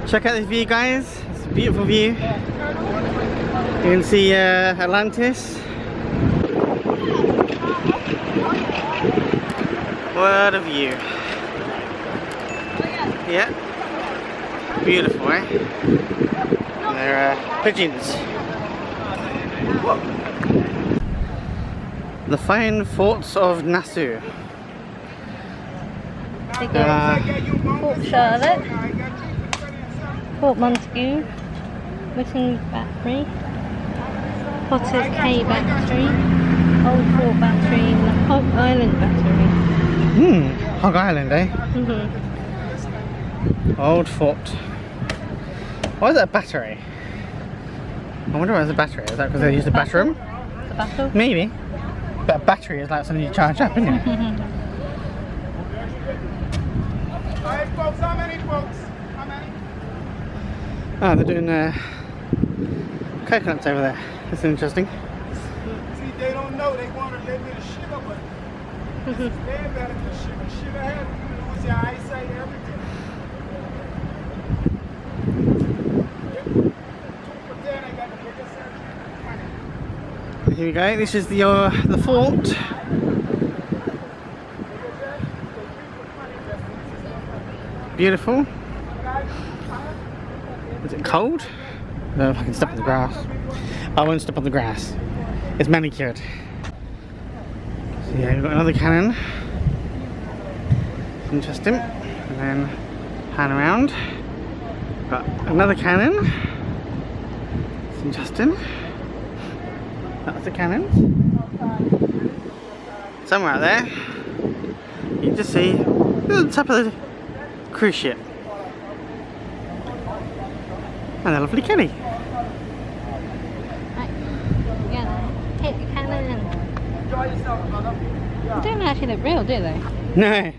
Check out this view, guys. It's a beautiful view. You can see Atlantis. What a view. Yeah. Beautiful, eh? And they're pigeons. The fine forts of Nassau. They got Fort Charlotte, Fort Montague, Whitting Battery, Potter's Cay Battery, Old Fort Battery, and the Hog Island Battery. Hog Island, eh? Old fort. Why is that a battery? I wonder why it's a battery. Is that because they used a bathroom? The battle? Maybe. But a battery is like something you charge up, isn't it? Alright folks, how many folks? How many? Oh, they're doing coconuts over there. That's interesting. See, they don't know. They want a little bit of sugar, but they better than sugar. Sugar has you lose your eyesight, everything. Here we go. This is the fort. Beautiful. Is it cold? No, if I can step on the grass. I won't step on the grass. It's manicured. So yeah, we've got another cannon. Interesting. And then pan around. Got another cannon. It's interesting. That's the cannons. Somewhere out there, you can just see the top of the cruise ship. And a lovely Kelly. Right. Yeah, hit the cannon. They don't actually look real, do they? No.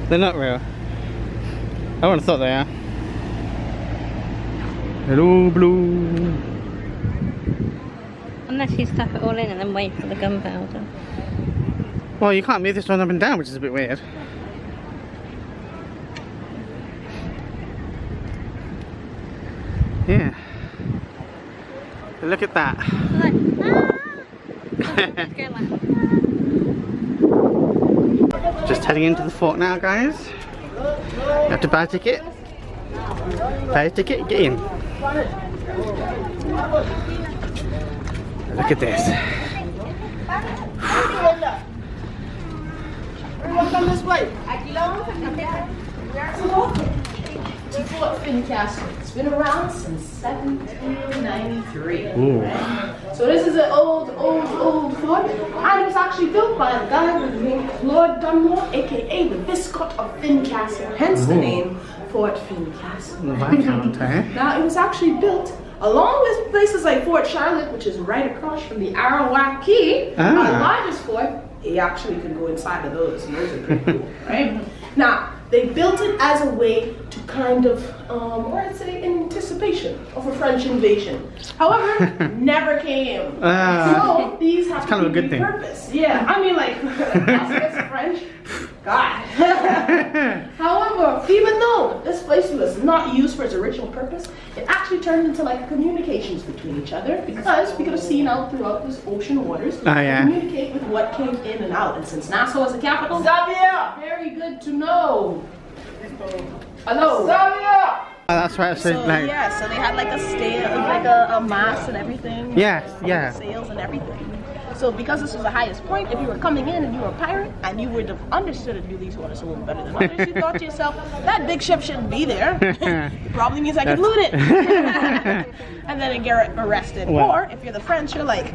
They're not real. I would have thought they are. Hello, blue. Unless you stuff it all in and then wait for the gunpowder. Well, you can't move this one up and down, which is a bit weird. Yeah. Look at that. Like, Just heading into the fort now, guys. You have to buy a ticket. Buy a ticket, get in. Look at this. Come this way. To Fort Fincastle. It's been around since 1793. Right? So this is an old fort. And it was actually built by a guy with the name of Lord Dunmore, aka the Viscount of Fincastle. Hence the name Fort Fincastle. The Viscount, eh? Now it was actually built along with places like Fort Charlotte, which is right across from the Arawak Key, our largest fort. It actually could go inside of those, and those are pretty cool, right? Now, they built it as a way to kind of, or I'd say in anticipation of a French invasion. However, never came. So these have kind of a good thing. Purpose. Yeah, I mean like, that's French. God. However, even though this place was not used for its original purpose, it actually turned into like communications between each other because we could have seen out throughout this ocean waters communicate with what came in and out. And since Nassau is the capital, Xavier! very good to know. Hello. Xavier! That's right. So, like, yeah, so they had like a sail, like a mast and everything. Yes, yeah. Sails and everything. So because this was the highest point, if you were coming in and you were a pirate and you would have understood and knew these waters a little better than others, you thought to yourself, that big ship shouldn't be there. It probably means I could loot it. And then get arrested. Well. Or if you're the French, you're like,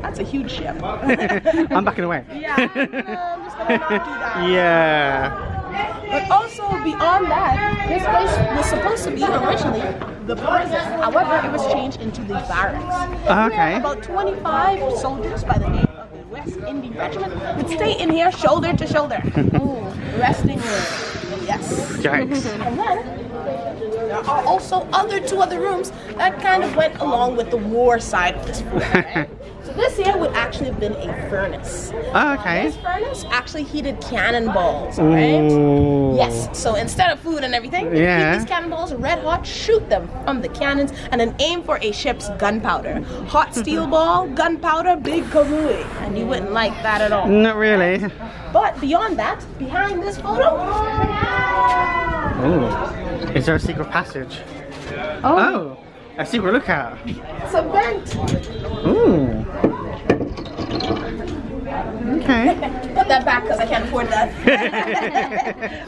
that's a huge ship. I'm backing away. Yeah, I'm just gonna not do that. Yeah. But also beyond that, this place was supposed to be originally the prison. However, it was changed into the barracks. Okay. About 25 soldiers by the name of the West Indian Regiment would stay in here shoulder to shoulder. Ooh, resting. Yes. Yikes. And then there are also two other rooms that kind of went along with the war side of this fort. Right? So this here would actually have been a furnace. Oh, okay. This furnace actually heated cannonballs, right? Ooh. Yes. So instead of food and everything, they heat these cannonballs red hot, shoot them from the cannons, and then aim for a ship's gunpowder. Hot steel ball, gunpowder, big kamui. And you wouldn't like that at all. Not really. But beyond that, behind this photo, Ooh. Is there a secret passage? Oh, a secret lookout. it's a vent. Ooh. Okay. Put that back because I can't afford that.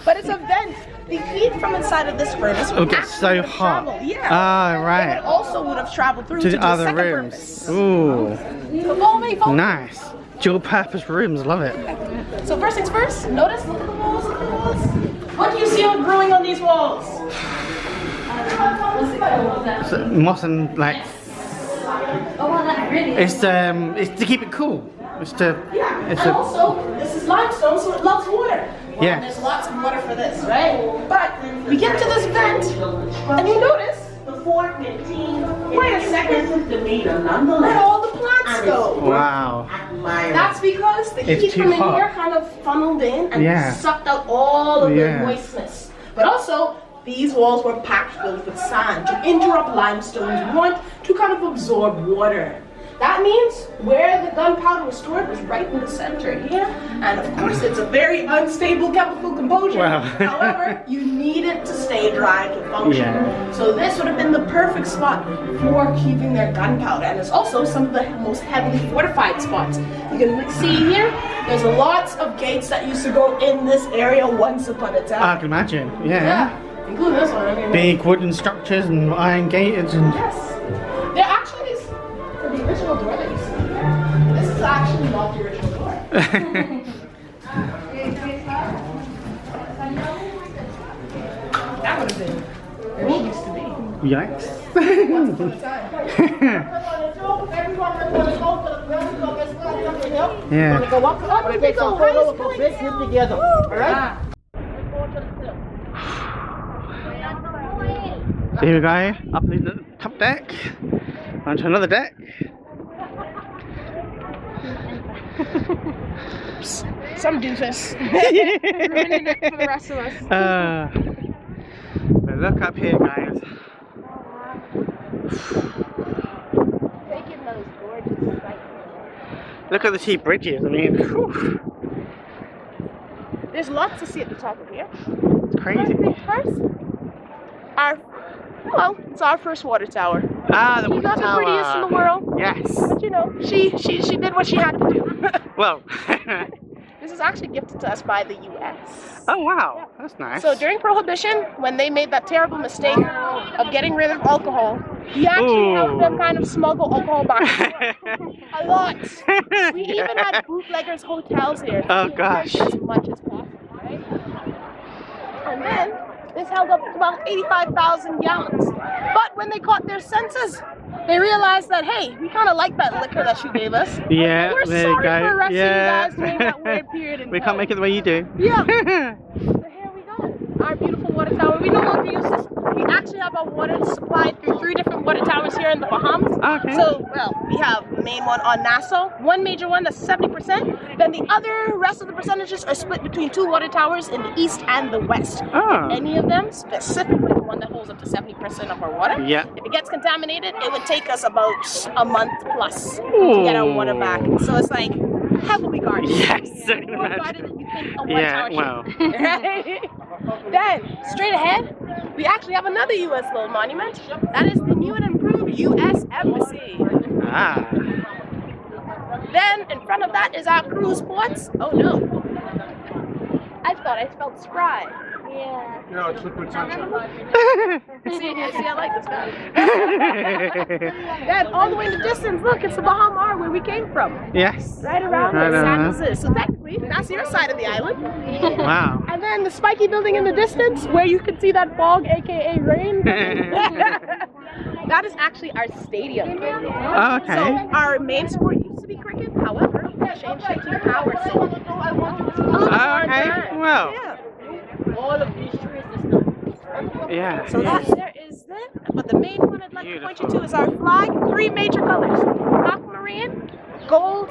But it's a vent. The heat from inside of this furnace would It gets so actually have hot. traveled, yeah. Ah, It right. also would have traveled through To to the the other second rooms. purpose. Ooh. So follow me, follow me. Nice. Dual purpose rooms, love it. So first things first, notice, look at the walls, look at the walls. What do you see growing on these walls? So, moss and like Oh, well, that really is. it's to keep it cool. It's to And also, this is limestone, so it loves water. Yeah. There's lots of water for this, right? But we get to this vent, and you notice, The fort maintains wait a second, let all the plants go. wow. That's because the It's heat too from in hot. here kind of funneled in and Yeah. sucked out all of Yeah. the moistness. But also, these walls were packed filled with sand to interrupt limestone's want to kind of absorb water. That means where the gunpowder was stored was right in the center here. And of course, it's a very unstable chemical composure. Wow. However, you need it to stay dry to function. Yeah. So this would have been the perfect spot for keeping their gunpowder. And it's also some of the most heavily fortified spots. You can see here, there's lots of gates that used to go in this area once upon a time. I can imagine. Yeah. Including this one. I mean, Big wooden structures and iron gated and yes. They're actually these, for the original door that you see here, this is actually not the original door. That would have been where she used to be. yikes. Yeah. So here we go, up in the top deck, onto another deck. Some doofus. Ruining it for the rest of us. But look up here, guys. Taking those gorgeous sights. Look at the two bridges. I mean, whew, There's lots to see at the top of here. it's crazy. First, it's our first water tower. Ah, the She's water not the tower. prettiest in the world, Yes. but you know, she did what she had to do. Well. This is actually gifted to us by the U.S. Oh wow, that's nice. So during Prohibition, when they made that terrible mistake of getting rid of alcohol, we actually helped them kind of smuggle alcohol back. A lot. We even had bootleggers hotels here. Oh gosh. As much as possible, right? And then this held up to about 85,000 gallons. But when they caught their senses, they realized that, hey, we kind of like that liquor that you gave us. Yeah, We're there sorry you go. for arresting Yeah. you guys during that weird period in We can't time. make it the way you do. Yeah. So here we go. Our beautiful water tower. We no longer use this. We actually have our water supplied through 3 different water towers here in the Bahamas. Okay. So, we have the main one on Nassau, one major one that's 70%. Then the rest of the percentages are split between 2 water towers in the east and the west. Oh. Any of them, specifically the one that holds up to 70% of our water. Yeah. If it gets contaminated, it would take us about a month plus to get our water back. So it's like heavily guarded. Yes, I can More imagine. guarded than you think a water Yeah, tower wow. should. Right? Then, straight ahead, we actually have another U.S. little monument. That is the new and improved U.S. Embassy. Ah. Then, in front of that is our cruise ports. Oh no. I thought I spelled spry. Yeah. No, it's liquid sunshine. See, I like this guy. Then, all the way in the distance, look, it's the Bahamar where we came from. Yes. Right around Right where around Sandals is. So technically, that's your side of the island. Wow. And then the spiky building in the distance, where you can see that fog, aka rain. That is actually our stadium. Oh, okay. So our main sport used to be cricket, however, we changed it to power sailing. Oh, okay. Well. Yeah. All of these trees is not Yeah. So that there is that. But the main one I'd like to point you to is our flag. 3 major colors: aquamarine, gold,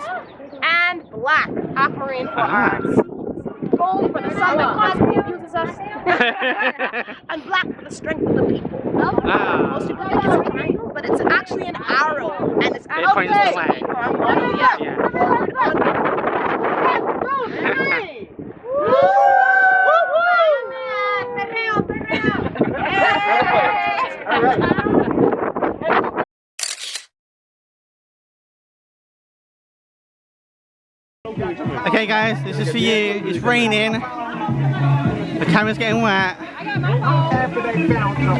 and black. Aquamarine for our seas, gold for the sun that constantly uses us, and black for the strength of the people. Most people think it's a triangle, but it's actually an arrow, and it's actually points the way. Okay guys, this is for you. It's raining. The camera's getting wet.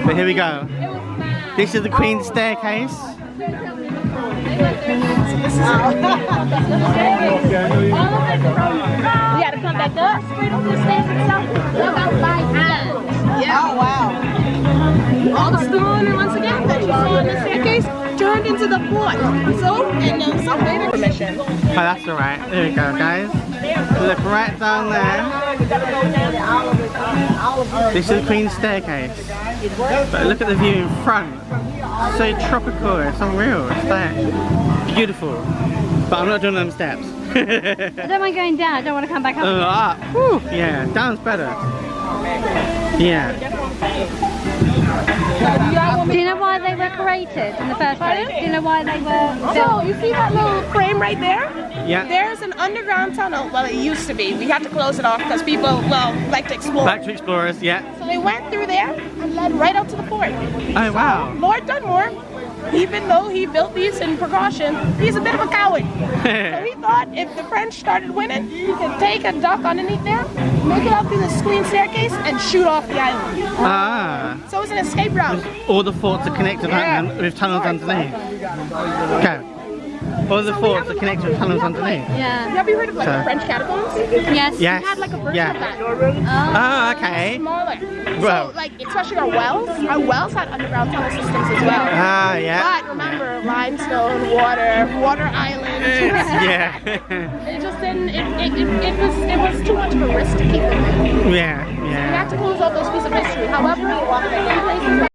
But here we go. This is the Queen's staircase. You gotta come back up, straight over the stairs and stuff. Look out by hand. Yeah. Oh wow. All the stone, and once again, that you saw in the staircase turned into the fort. So, and some later permission. Oh, that's alright. There we go, guys. Look right down there. This is the Queen's staircase. But look at the view in front. So tropical. It's unreal. It's like beautiful. But I'm not doing them steps. I don't mind going down. I don't want to come back up. Up. Whew. Yeah, down's better. Yeah. Do you know why they were created in the first place? Do you know why they were So, built? you see that little frame right there? Yeah. There's an underground tunnel. Well, it used to be. We had to close it off because people, like to explore. Back to explorers, yeah. So they went through there and led right out to the fort. Oh wow. Lord Dunmore, even though he built these in precaution, he's a bit of a coward. So he thought if the French started winning, he could take a duck underneath there, make it out through the Queen staircase, and shoot off the island. Ah. So it's an escape route. All the forts are connected with tunnels underneath. Okay. All the forts are connected with tunnels underneath. Yeah. Have you heard of like So- the French catacombs? Yes. Yes. We had like a version Yeah. of that. Oh, okay. Smaller. Well. So like especially our wells had underground tunnel systems as well. Ah, yeah. But remember, limestone, water islands. Yeah. It just didn't. It was too much of a risk to keep them in. Yeah, We yeah. had to close all those pieces of history. However, a lot of the places